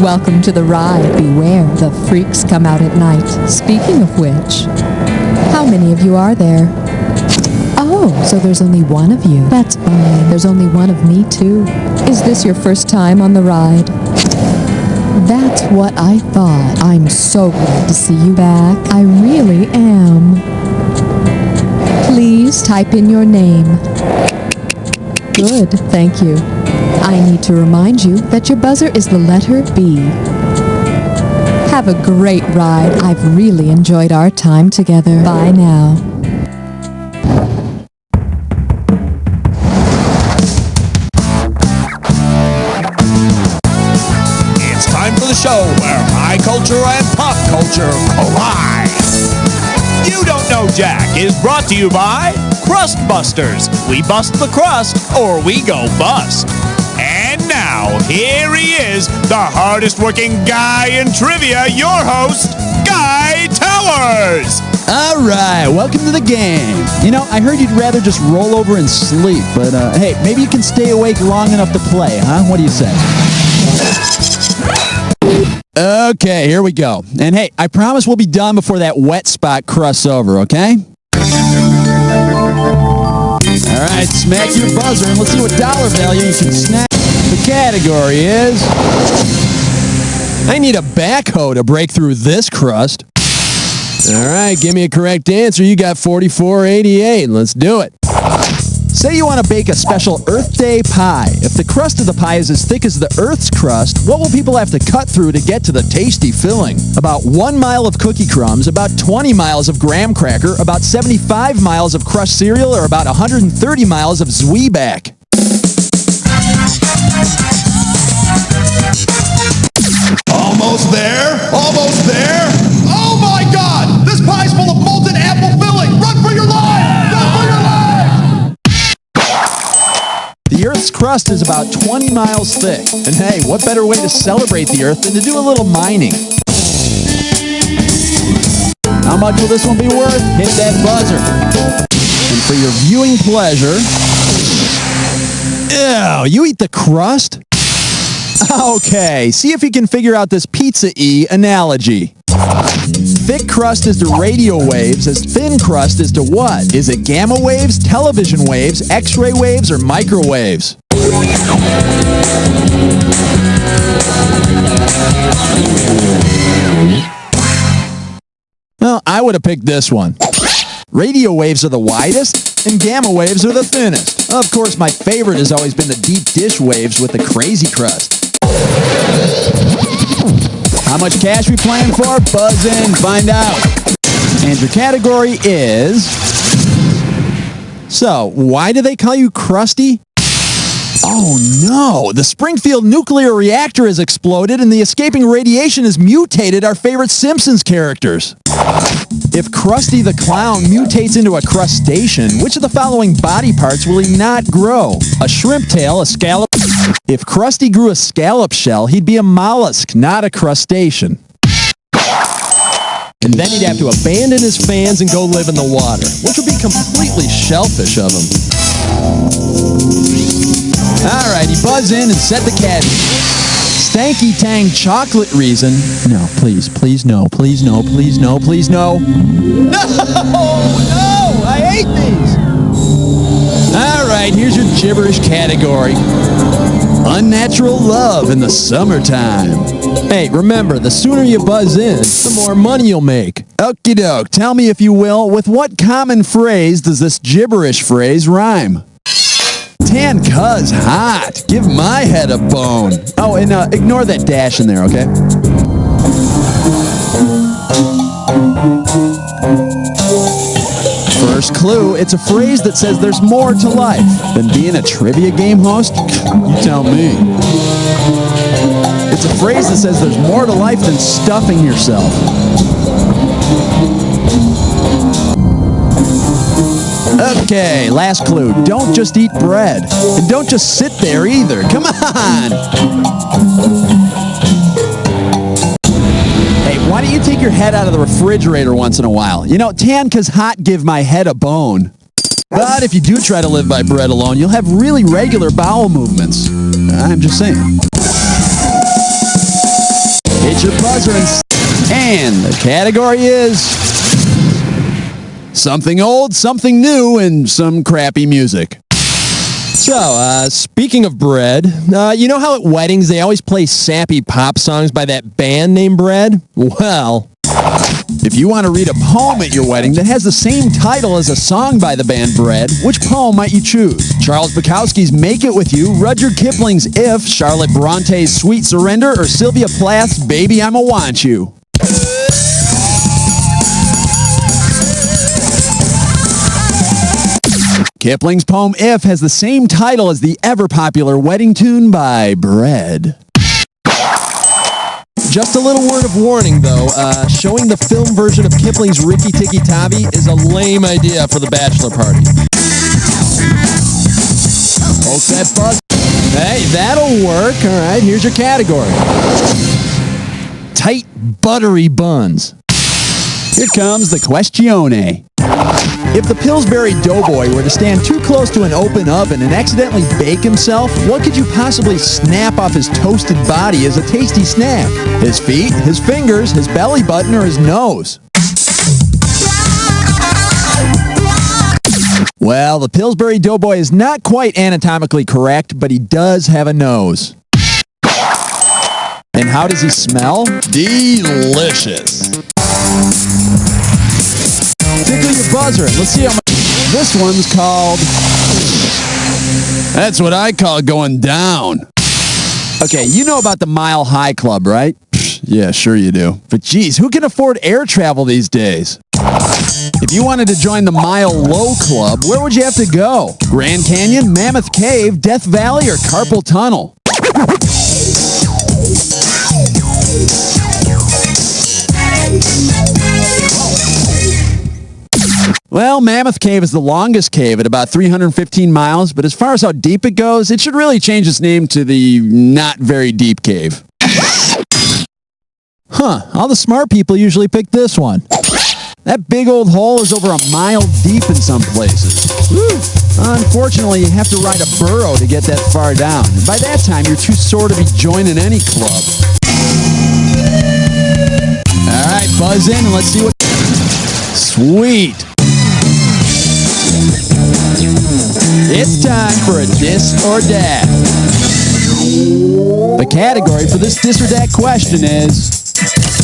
Welcome to the ride. Beware, the freaks come out at night. Speaking of which, how many of you are there? Oh, so there's only one of you. That's fine. There's only one of me, too. Is this your first time on the ride? That's what I thought. I'm so glad to see you back. I really am. Please type in your name. Good, thank you. I need to remind you that your buzzer is the letter B. Have a great ride. I've really enjoyed our time together. Bye now. It's time for the show where high culture and pop culture collide. You Don't Know Jack is brought to you by Crust Busters. We bust the crust or we go bust. And now, here he is, the hardest working guy in trivia, your host, Guy Towers. All right, welcome to the game. You know, I heard you'd rather just roll over and sleep, but hey, maybe you can stay awake long enough to play, huh? What do you say? Okay, here we go. And hey, I promise we'll be done before that wet spot crusts over, okay? All right, smack your buzzer and let's see what dollar value you can snag. The category is... I need a backhoe to break through this crust. All right, give me a correct answer. You got $44.88. Let's do it. Say you want to bake a special Earth Day pie. If the crust of the pie is as thick as the Earth's crust, what will people have to cut through to get to the tasty filling? About 1 mile of cookie crumbs, about 20 miles of graham cracker, about 75 miles of crushed cereal, or about 130 miles of Zwieback. Almost there, almost there. Oh my God! This pie's full of molten apple filling. Run for your life! Run for your life! The Earth's crust is about 20 miles thick. And hey, what better way to celebrate the Earth than to do a little mining? How much will this one be worth? Hit that buzzer. And for your viewing pleasure... Ew, you eat the crust? Okay, see if you can figure out this pizza-y analogy. Thick crust is to radio waves as thin crust is to what? Is it gamma waves, television waves, X-ray waves, or microwaves? Well, I would have picked this one. Radio waves are the widest, and gamma waves are the thinnest. Of course, my favorite has always been the deep dish waves with the crazy crust. How much cash we playing for? Buzz in, find out. And your category is... So, why do they call you Crusty? Oh no, the Springfield nuclear reactor has exploded and the escaping radiation has mutated our favorite Simpsons characters. If Krusty the Clown mutates into a crustacean, which of the following body parts will he not grow? A shrimp tail, a scallop... If Krusty grew a scallop shell, he'd be a mollusk, not a crustacean. And then he'd have to abandon his fans and go live in the water, which would be completely shellfish of him. Alright, he buzz in and set the cat. Stanky Tang chocolate reason. No, please, please no, please no, please no, please no. No! No! I hate these! Alright, here's your gibberish category. Unnatural love in the summertime. Hey, remember, the sooner you buzz in, the more money you'll make. Okie doke, tell me if you will, with what common phrase does this gibberish phrase rhyme? Tan cuz hot. Give my head a bone. Oh, and ignore that dash in there, okay? First clue, it's a phrase that says there's more to life than being a trivia game host? You tell me. It's a phrase that says there's more to life than stuffing yourself. Okay, last clue. Don't just eat bread. And don't just sit there either. Come on! Hey, why don't you take your head out of the refrigerator once in a while? You know, tan 'cause hot give my head a bone. But if you do try to live by bread alone, you'll have really regular bowel movements. I'm just saying. Hit your buzzer and the category is something old, something new, and some crappy music. So, speaking of bread, you know how at weddings they always play sappy pop songs by that band named Bread? Well, if you want to read a poem at your wedding that has the same title as a song by the band Bread, which poem might you choose? Charles Bukowski's Make It With You, Rudyard Kipling's If, Charlotte Bronte's Sweet Surrender, or Sylvia Plath's Baby I'ma Want You? Kipling's poem If has the same title as the ever-popular wedding tune by Bread. just a little word of warning, though. Showing the film version of Kipling's Rikki Tikki Tavi is a lame idea for the bachelor party. Poke that buzz. Hey, that'll work. All right, here's your category. Tight, buttery buns. Here comes the questione. If the Pillsbury Doughboy were to stand too close to an open oven and accidentally bake himself, what could you possibly snap off his toasted body as a tasty snack? His feet, his fingers, his belly button, or his nose? Well, the Pillsbury Doughboy is not quite anatomically correct, but he does have a nose. And how does he smell? Delicious. Tickle your buzzer. Let's see how much. This one's called. That's what I call going down. Okay, you know about the Mile High Club, right? Yeah, sure you do. But geez, who can afford air travel these days? If you wanted to join the Mile Low Club, where would you have to go? Grand Canyon, Mammoth Cave, Death Valley, or Carpal Tunnel? Well, Mammoth Cave is the longest cave at about 315 miles, but as far as how deep it goes, it should really change its name to the Not Very Deep Cave. Huh, all the smart people usually pick this one. That big old hole is over a mile deep in some places. Woo. Unfortunately, you have to ride a burro to get that far down. And by that time, you're too sore to be joining any club. All right, buzz in and let's see what... Sweet. It's time for a Dis or Dat. The category for this Dis or Dat question is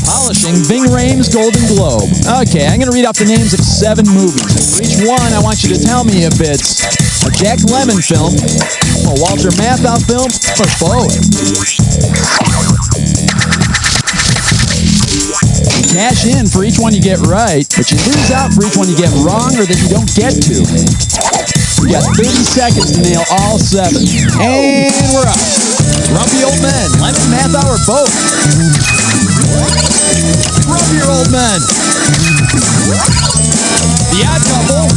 polishing Ving Rhames Golden Globe. Okay, I'm going to read off the names of 7 movies. For each one, I want you to tell me if it's a Jack Lemmon film, a Walter Matthau film, or both. You cash in for each one you get right, but you lose out for each one you get wrong or that you don't get to. You got 30 seconds to nail all 7. And we're up. Grumpy Old Men, Lemmon, Matthau, or both? Grumpy Old Men. The Odd Couple.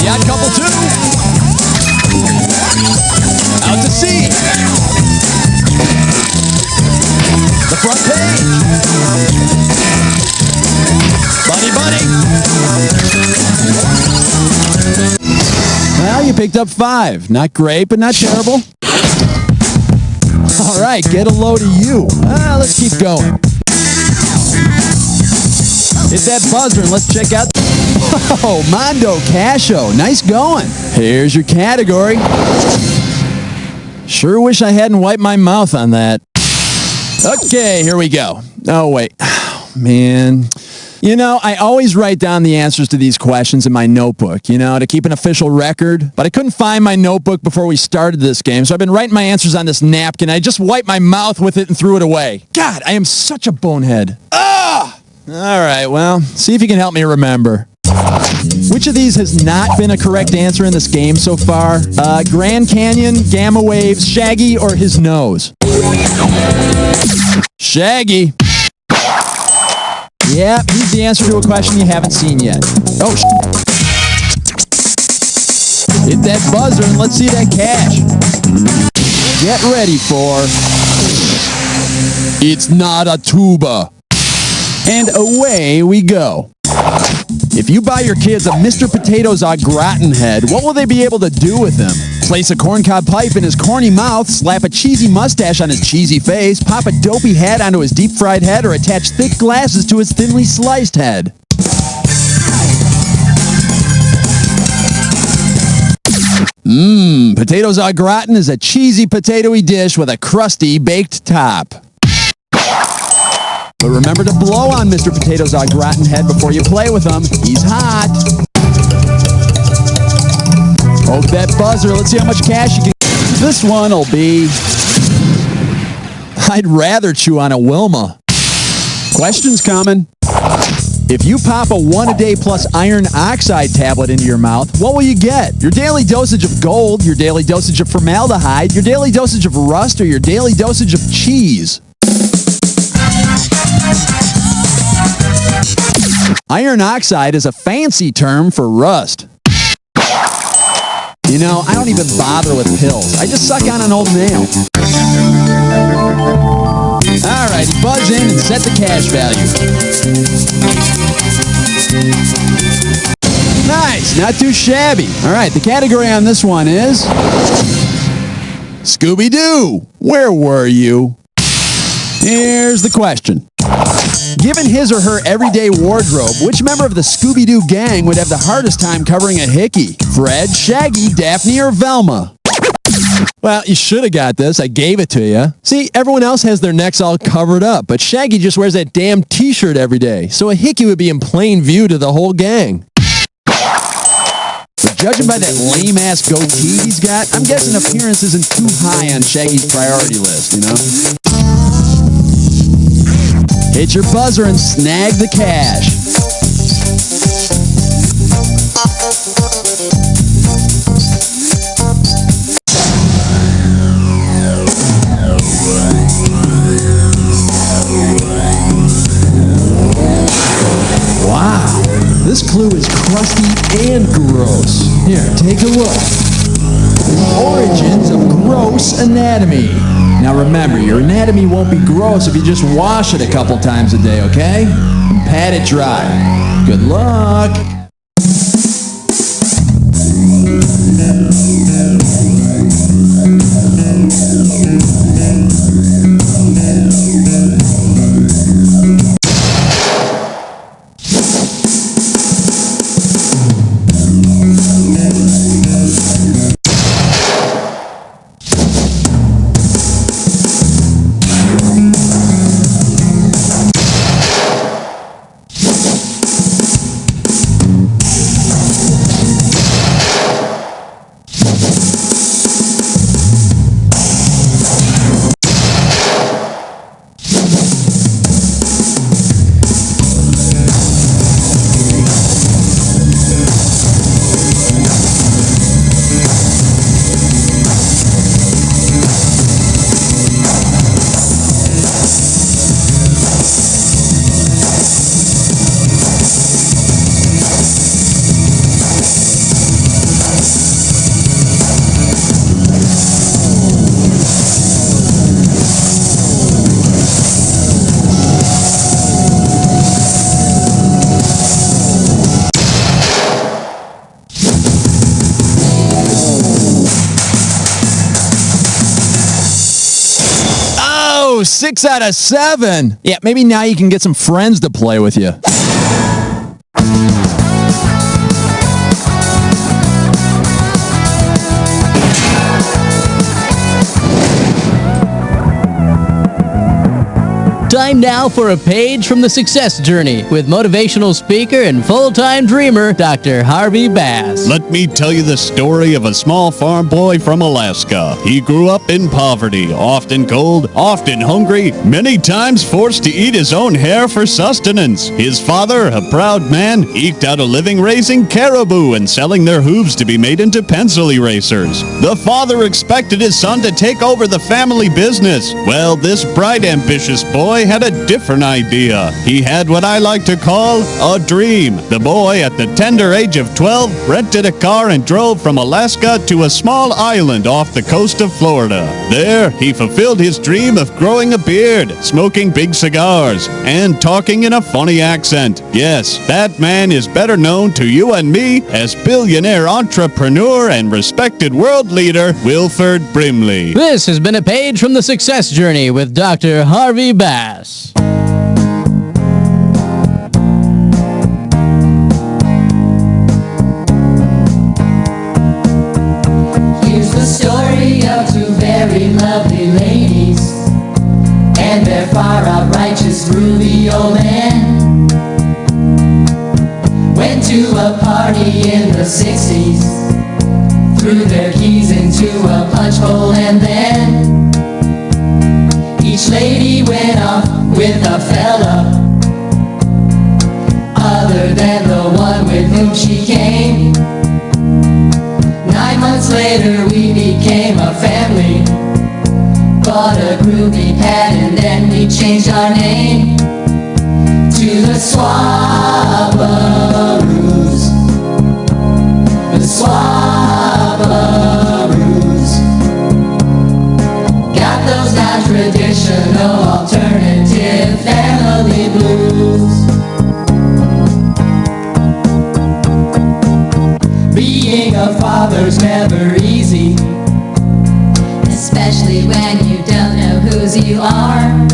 The Odd Couple 2. Out to sea. The Front Page. Buddy Buddy. Well, you picked up 5. Not great, but not terrible. All right, get a load of you. Let's keep going. Hit that buzzer and let's check out... Oh, Mondo Cascio. Nice going. Here's your category. Sure wish I hadn't wiped my mouth on that. Okay, here we go. Oh, wait. Oh, man. You know, I always write down the answers to these questions in my notebook, to keep an official record. But I couldn't find my notebook before we started this game, so I've been writing my answers on this napkin. I just wiped my mouth with it and threw it away. God, I am such a bonehead. Ah! All right, well, see if you can help me remember. Which of these has not been a correct answer in this game so far? Grand Canyon, Gamma Waves, Shaggy, or his nose? Shaggy. Yeah, he's the answer to a question you haven't seen yet. Oh, hit that buzzer and let's see that cash. Get ready for... It's not a tuba. And away we go. If you buy your kids a Mr. Potatoes au gratin head, what will they be able to do with them? Place a corncob pipe in his corny mouth, slap a cheesy mustache on his cheesy face, pop a dopey hat onto his deep-fried head, or attach thick glasses to his thinly sliced head. Potatoes au gratin is a cheesy potatoy dish with a crusty baked top. But remember to blow on Mr. Potatoes au gratin head before you play with him. He's hot. Poke that buzzer. Let's see how much cash you can. This one'll be... I'd rather chew on a Wilma. Questions coming. If you pop a 1-a-day plus iron oxide tablet into your mouth, what will you get? Your daily dosage of gold, your daily dosage of formaldehyde, your daily dosage of rust, or your daily dosage of cheese? Iron oxide is a fancy term for rust. You know, I don't even bother with pills. I just suck on an old nail. Alrighty, buzz in and set the cash value. Nice, not too shabby. Alright, the category on this one is... Scooby-Doo, where were you? Here's the question. Given his or her everyday wardrobe, which member of the Scooby-Doo gang would have the hardest time covering a hickey? Fred, Shaggy, Daphne, or Velma? Well, you should have got this. I gave it to you. See, everyone else has their necks all covered up, but Shaggy just wears that damn t-shirt every day, so a hickey would be in plain view to the whole gang. But judging by that lame-ass goatee he's got, I'm guessing appearance isn't too high on Shaggy's priority list, you know? Hit your buzzer and snag the cash. Wow, this clue is crusty and gross. Here, take a look. The origins of gross anatomy. Now remember, your anatomy won't be gross if you just wash it a couple times a day, okay? And pat it dry. Good luck. Oh, 6 out of 7. Yeah, maybe now you can get some friends to play with you. Time now for a page from the success journey with motivational speaker and full-time dreamer, Dr. Harvey Bass. Let me tell you the story of a small farm boy from Alaska. He grew up in poverty, often cold, often hungry, many times forced to eat his own hair for sustenance. His father, a proud man, eked out a living raising caribou and selling their hooves to be made into pencil erasers. The father expected his son to take over the family business. Well, this bright, ambitious boy had a different idea. He had what I like to call a dream. The boy, at the tender age of 12, rented a car and drove from Alaska to a small island off the coast of Florida. There, he fulfilled his dream of growing a beard, smoking big cigars, and talking in a funny accent. Yes, that man is better known to you and me as billionaire entrepreneur and respected world leader Wilford Brimley. This has been a page from the Success Journey with Dr. Harvey Bass. Here's the story of two very lovely ladies and their far-out righteous groovy old man. Went to a party in the 60s, threw their keys into a punch bowl, and then each lady went off with a fella other than the one with whom she came. 9 months later we became a family, bought a groovy pad, and then we changed our name to the Swabaroos. The Swabaroos got those non-traditional alternative family blues. Being a father's never easy, especially when you don't know whose you are.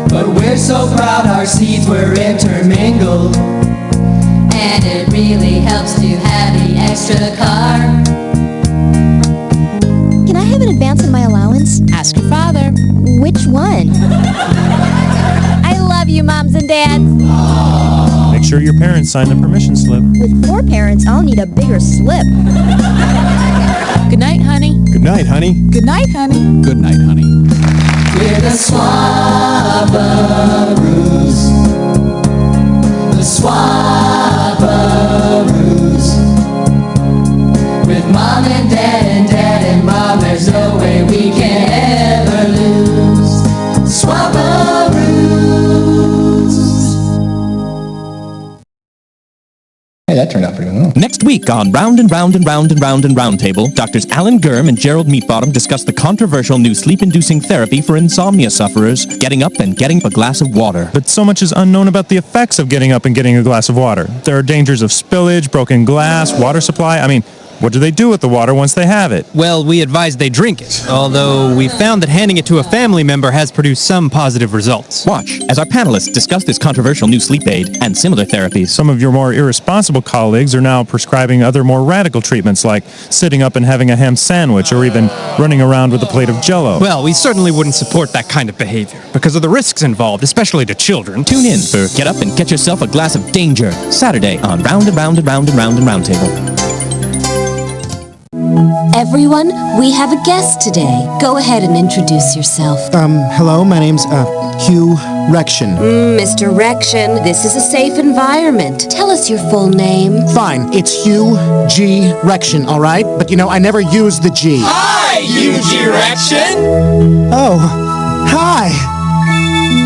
But we're so proud our seeds were intermingled, and it really helps to have the extra car. Can I have an advance on my allowance? Ask your father. Which one? I love you, moms and dads. Make sure your parents sign the permission slip. With 4 parents, I'll need a bigger slip. Good night, honey. Good night, honey. Good night, honey. Good night, honey. We're the Swabaroos. The Swabaroos. With mom and dad and mom, there's no way we can ever lose. Swabaroos. Hey, that turned out pretty well. Next week on Round and Round and Round and Round and Roundtable, Doctors Alan Gurm and Gerald Meatbottom discuss the controversial new sleep-inducing therapy for insomnia sufferers, getting up and getting a glass of water. But so much is unknown about the effects of getting up and getting a glass of water. There are dangers of spillage, broken glass, water supply. I mean, what do they do with the water once they have it? Well, we advise they drink it, although we found that handing it to a family member has produced some positive results. Watch as our panelists discuss this controversial new sleep aid and similar therapies. Some of your more irresponsible colleagues are now prescribing other more radical treatments like sitting up and having a ham sandwich or even running around with a plate of Jell-O. Well, we certainly wouldn't support that kind of behavior because of the risks involved, especially to children. Tune in for Get Up and Get Yourself a Glass of Danger, Saturday on Round and Round and Round and Round and Roundtable. Everyone, we have a guest today. Go ahead and introduce yourself. Hello, my name's, Hugh Rection. Mr. Rection, this is a safe environment. Tell us your full name. Fine, it's Hugh G. Rection, alright? But I never use the G. Hi, UG Rection! Oh, hi!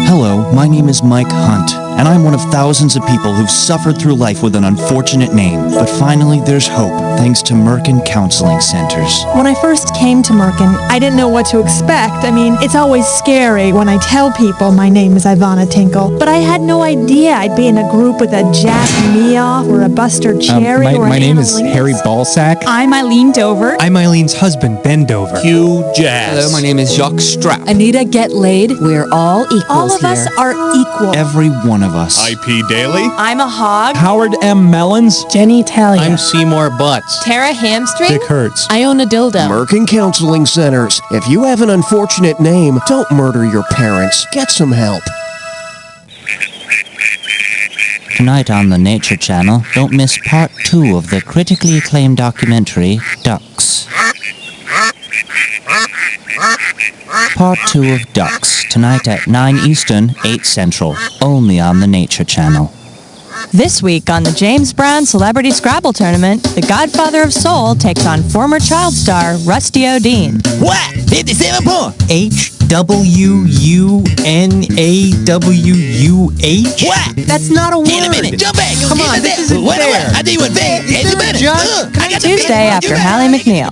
Hello, my name is Mike Hunt, and I'm one of thousands of people who've suffered through life with an unfortunate name. But finally, there's hope, thanks to Merkin Counseling Centers. When I first came to Merkin, I didn't know what to expect. I mean, it's always scary when I tell people my name is Ivana Tinkle, but I had no idea I'd be in a group with a Jack Meoff or a Buster Cherry or My name Anna is Lingus. Harry Ballsack. I'm Eileen Dover. I'm Eileen's husband, Ben Dover. Hugh Jazz. Hello, my name is Jacques Strapp. Anita, get laid. We're all equals All of us here. are equal. Every one of us. IP Daily. I'm a hog. Howard M. Mellons. Jenny Talia. I'm Seymour Butts. Tara Hamstring. Dick Hertz. I own a dildo. Merkin Counseling Centers. If you have an unfortunate name, don't murder your parents. Get some help. Tonight on the Nature Channel, don't miss part 2 of the critically acclaimed documentary, Ducks. Part 2 of Ducks, tonight at 9 Eastern, 8 Central, only on the Nature Channel. This week on the James Brown Celebrity Scrabble Tournament, the Godfather of Soul takes on former child star Rusty O'Dean. What? 57 points. HWUNAWUH? What? That's not a word. In a minute. Jump back. Come on, this isn't fair. I do it fair. Is there a judge? Tuesday after Hallie McNeil.